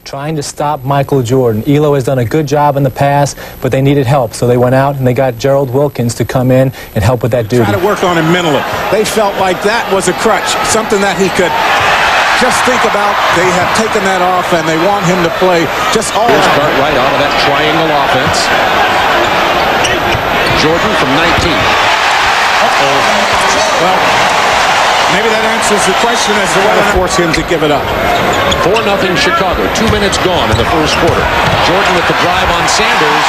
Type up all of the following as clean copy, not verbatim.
trying to stop Michael Jordan. ELO has done a good job in the past, but they needed help, so they went out and they got Gerald Wilkins to come in and help with that duty. Try to work on him mentally. They felt like that was a crutch, something that he could just think about. They have taken that off, and they want him to play just all Here's out. Cartwright out of that triangle offense. Jordan from 19. Well, maybe that answers the question as to whether to force him to give it up. 4-0 Chicago. 2 minutes gone in the first quarter. Jordan with the drive on Sanders.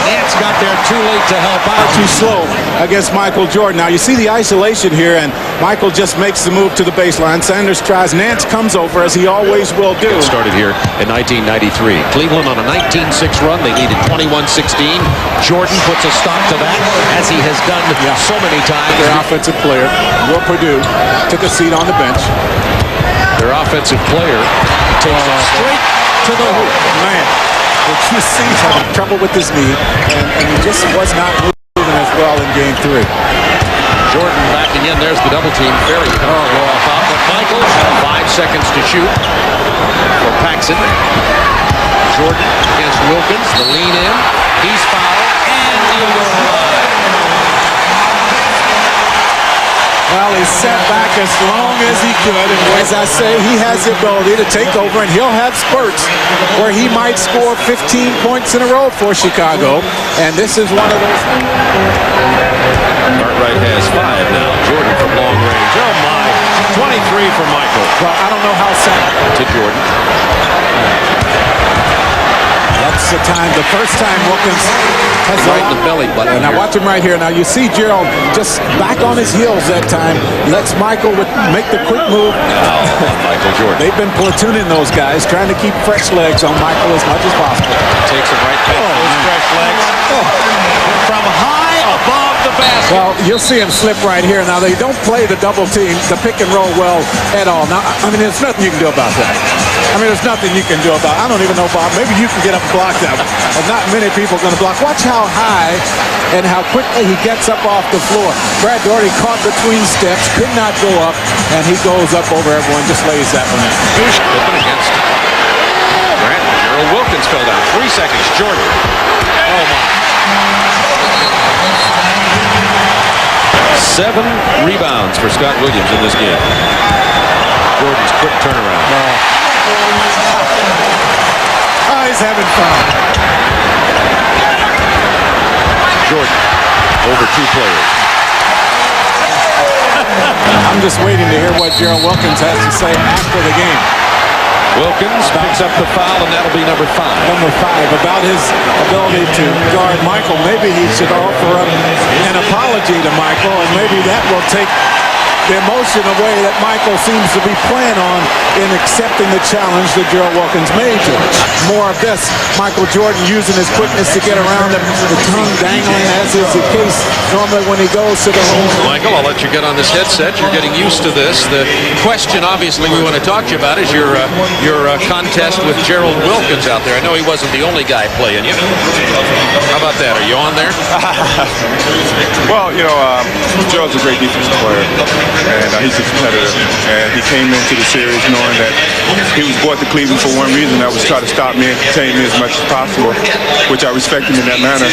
Nance got there too late to help out. Too slow against Michael Jordan. Now you see the isolation here, and Michael just makes the move to the baseline. Sanders tries. Nance comes over, as he always will do. It started here in 1993. Cleveland on a 19-6 run. They needed 21-16. Jordan puts a stop to that, as he has done so many times. Their offensive player, Will Purdue, took a seat on the bench. Their offensive player takes it straight to the hoop. Man, did you see he's having trouble with his knee, and he just was not moving as well in game 3. Jordan backing in. There's the double team. Ferry comes off out, but Michael 5 seconds to shoot for Paxson. Jordan against Wilkins. The lean in. He's fouled, and he'll go line. Well, he sat back as long as he could, and as I say, he has the ability to take over, and he'll have spurts where he might score 15 points in a row for Chicago, and this is one of those. Cartwright has 5 now. Jordan from long range. Oh my! 23 for Michael. Well, I don't know how sad. To Jordan. That's the time, the first time Wilkins has right in the belly button. Now watch him right here. Now you see Gerald just back on his heels that time. Lets Michael make the quick move. Michael Jordan. They've been platooning those guys, trying to keep fresh legs on Michael as much as possible. Takes him right past those fresh legs. From high above the basket. Well, you'll see him slip right here. Now they don't play the double team, the pick and roll well at all. Now, I mean, there's nothing you can do about that. I mean, there's nothing you can do about it. I don't even know, Bob. Maybe you can get up and block that one. But not many people are going to block. Watch how high and how quickly he gets up off the floor. Brad Daugherty caught between steps, could not go up, and he goes up over everyone, just lays that one in. Open against Grant. Gerald Wilkins fell down. 3 seconds. Jordan. Oh, my. 7 rebounds for Scott Williams in this game. Jordan's quick turnaround. Oh, he's having fun. Jordan over 2 players. I'm just waiting to hear what Gerald Wilkins has to say after the game. Wilkins picks up the foul, and that'll be number 5. Number 5, about his ability to guard Michael. Maybe he should offer up an apology to Michael, and maybe that will take the emotion away that Michael seems to be playing on in accepting the challenge that Gerald Wilkins made to him. More of this, Michael Jordan using his quickness to get around him, the tongue dangling, as is the case normally when he goes to the home. Michael, I'll let you get on this headset. You're getting used to this. The question, obviously, we want to talk to you about is your contest with Gerald Wilkins out there. I know he wasn't the only guy playing you. How about that? Are you on there? Well, you know, Gerald's a great defensive player. And he's a competitor, and he came into the series knowing that he was brought to Cleveland for one reason, that was try to stop me and contain me as much as possible, which I respect him in that manner.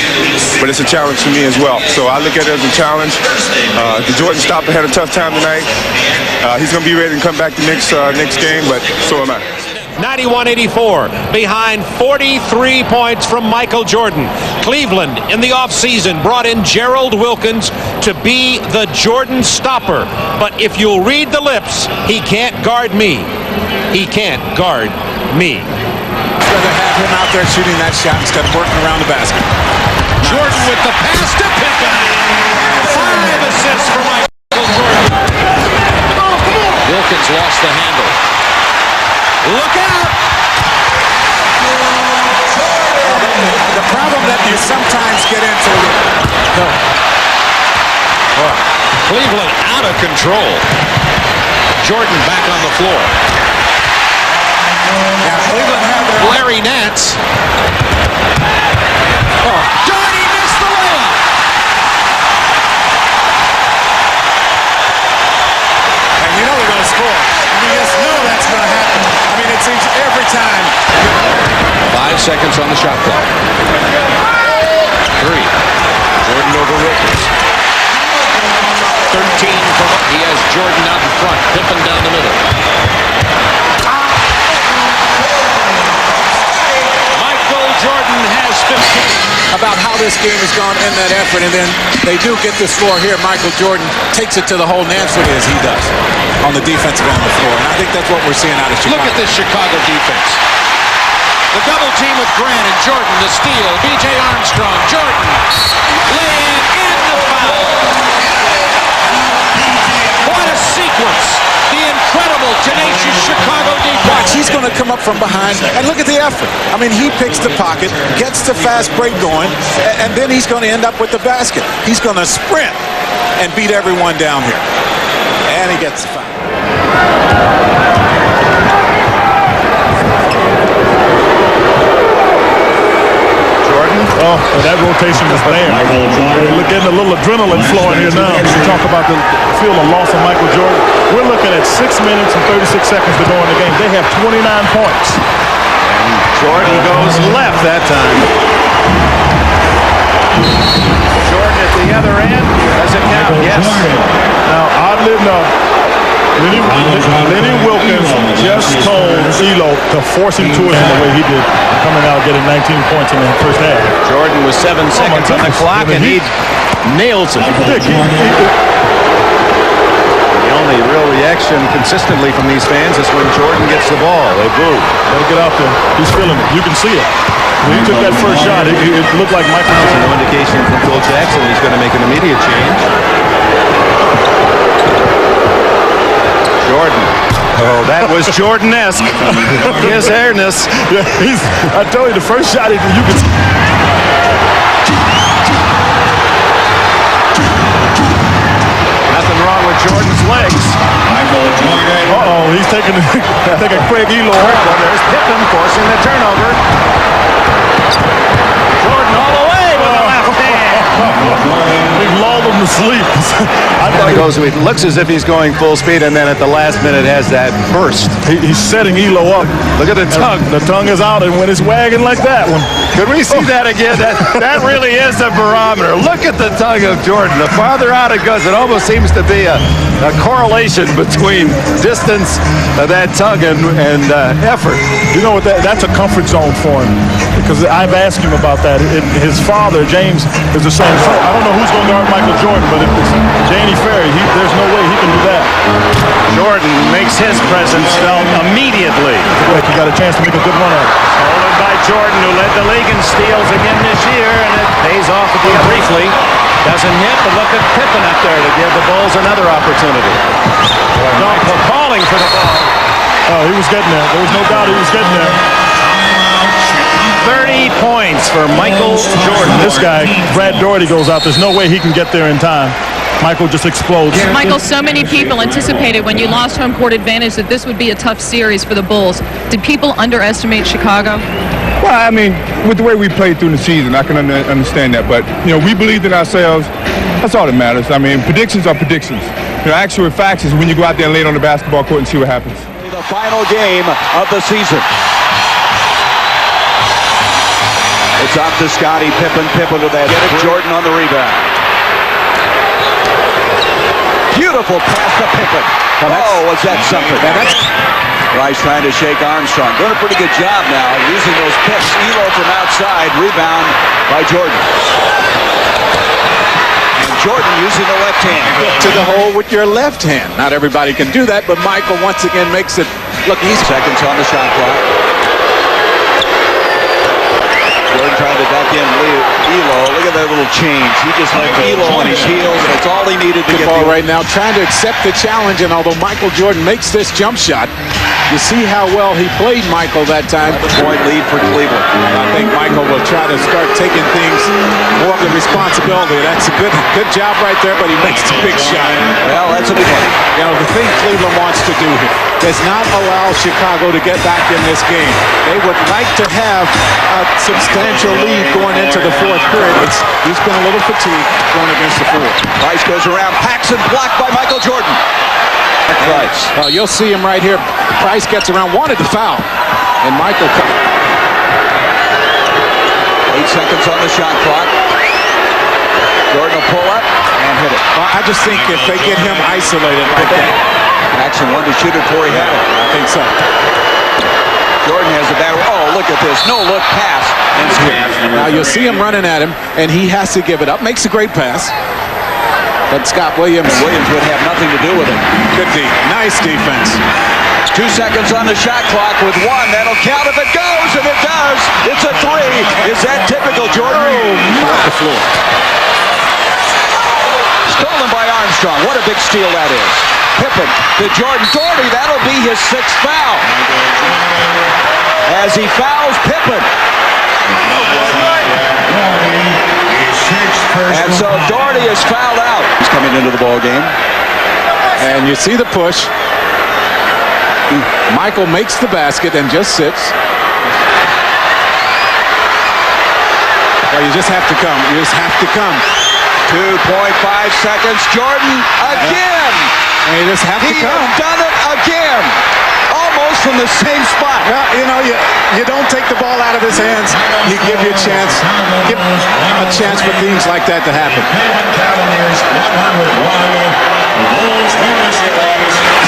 But it's a challenge to me as well. So I look at it as a challenge. The Jordan stopper had a tough time tonight. He's going to be ready to come back the next game, but so am I. 91-84, behind 43 points from Michael Jordan. Cleveland, in the offseason, brought in Gerald Wilkins to be the Jordan stopper. But if you'll read the lips, he can't guard me. He can't guard me. I'd rather have him out there shooting that shot instead of working around the basket. Jordan with the pass to Pippen. 5 assists for Michael Jordan. Wilkins lost the handle. Look out! The problem that you sometimes get into. Cleveland out of control. Jordan back on the floor. Yeah, Cleveland have their... Larry Nance. Daugherty missed the layup. And you know they're going to score. I mean, you just know that's going to happen. I mean, it seems every time seconds on the shot clock. 3. Jordan over Wilkins. 13 from up. He has Jordan out in front. Pippen down the middle. Michael Jordan has 15. About how this game has gone in that effort, and then they do get the score here. Michael Jordan takes it to the hole, and answers as he does on the defensive end of the floor. And I think that's what we're seeing out of Chicago. Look at this Chicago defense. The double team with Grant and Jordan, the steal. B.J. Armstrong, Jordan, lay-in and the foul. What a sequence. The incredible, tenacious Chicago defense. Watch, he's going to come up from behind, and look at the effort. I mean, he picks the pocket, gets the fast break going, and then he's going to end up with the basket. He's going to sprint and beat everyone down here. And he gets the foul. Oh, that rotation is there. We're getting a little adrenaline flowing here now. We talk about the loss of Michael Jordan. We're looking at 6 minutes and 36 seconds to go in the game. They have 29 points. And Jordan goes left that time. Jordan at the other end. Does it count? Yes. Now, oddly enough, Lenny Wilkins just told Elo to force him to it in the way he did, coming out getting 19 points in the first half. Jordan was 7 seconds on the clock, and he nails it. The only real reaction consistently from these fans is when Jordan gets the ball. They boo. Gotta get out there. He's feeling it. You can see it. When he took that first shot, it looked like Michael Jordan. No indication from Phil Jackson he's going to make an immediate change. Jordan. Oh, that was Jordan-esque. His airness. Yeah, I told you, the first shot, you could see. Nothing wrong with Jordan's legs. Uh-oh, he's taking Craig Elo. There's Pippen forcing the turnover. Jordan all the way with the left hand. He lulled him to sleep. It looks as if he's going full speed, and then at the last minute has that burst. He's setting Elo up. Look at the tongue. The tongue is out, and when it's wagging like that one. Could we see that again? That really is a barometer. Look at the tongue of Jordan. The farther out it goes, it almost seems to be a correlation between distance of that tongue and effort. You know what? That's a comfort zone for him, because I've asked him about that. His father, James, is the same. I don't know who's going to guard Michael Jordan, but if it's Janie Ferry, there's no way he can do that. Jordan makes his presence felt immediately. He got a chance to make a good run at it. Stolen by Jordan, who led the league in steals again this year, and it pays off at the end briefly. Doesn't hit, but look at Pippen up there to give the Bulls another opportunity. Michael calling for the ball. Oh, he was getting there. There was no doubt he was getting there. 30 points for Michael Jordan. This guy, Brad Doherty, goes out. There's no way he can get there in time. Michael just explodes. Michael, so many people anticipated when you lost home court advantage that this would be a tough series for the Bulls. Did people underestimate Chicago? Well, I mean, with the way we played through the season, I can understand that. But, we believed in ourselves. That's all that matters. I mean, predictions are predictions. Actual facts is when you go out there and lay it on the basketball court and see what happens. The final game of the season. It's up to Scottie Pippen. Pippen to that. Get it, Jordan on the rebound. Beautiful pass to Pippen. Oh, was that something? Rice trying to shake Armstrong. Doing a pretty good job now using those picks. Elo from outside. Rebound by Jordan. And Jordan using the left hand. To the hole with your left hand. Not everybody can do that, but Michael once again makes it look easy. Seconds on the shot clock. Jordan trying to duck in Elo. Look at that little change. He just left Elo on his heels. That's all he needed to The get ball right now, trying to accept the challenge, and although Michael Jordan makes this jump shot, you see how well he played Michael that time. the point lead for Cleveland. I think Michael will try to start taking things more of the responsibility. That's a good job right there, but he makes the big shot. Well, that's a big one. The thing Cleveland wants to do here does not allow Chicago to get back in this game. They would like to have a substantial lead going into the fourth period. He's been a little fatigued going against the fourth. Price goes around, packs and blocked by Michael Jordan. Price. Well, you'll see him right here. Price gets around, wanted to foul, and Michael. 8 seconds on the shot clock. Jordan will pull up and hit it. Well, I just think if they get him isolated like that. Jackson wanted to shoot it before he had it. I think so. Jordan has the battle. Oh, look at this. No-look pass. Now you'll see him running at him, and he has to give it up. Makes a great pass. But Scott Williams would have nothing to do with it. Good D. Nice defense. 2 seconds on the shot clock with 1. That'll count if it goes, and it does. It's a 3. Is that typical Jordan? Off the floor. Stolen by Armstrong. What a big steal that is. Pippen to Jordan. Doherty, that'll be his 6th foul. As he fouls Pippen. And so Doherty is fouled out. He's coming into the ball game. And you see the push. Michael makes the basket and just sits. Well, you just have to come. You just have to come. 2.5 seconds. Jordan again. And you just have to come. He has done it again. Almost from the same spot. Well, you know, you don't take the ball out of his hands. You give you a chance. Give a chance for things like that to happen.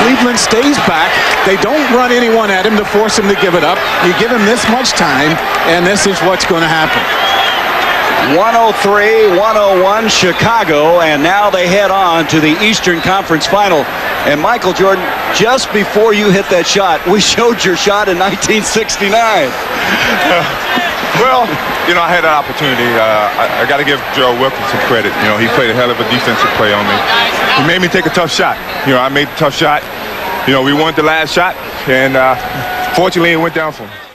Cleveland stays back. They don't run anyone at him to force him to give it up. You give him this much time, and this is what's going to happen. 103-101 Chicago, and now they head on to the Eastern Conference Final. And Michael Jordan, just before you hit that shot, we showed your shot in 1969. Well, you know, I had an opportunity. I got to give Gerald Wilkins some credit. You know, he played a hell of a defensive play on me. He made me take a tough shot. You know, I made the tough shot. You know, we won the last shot, and fortunately it went down for me.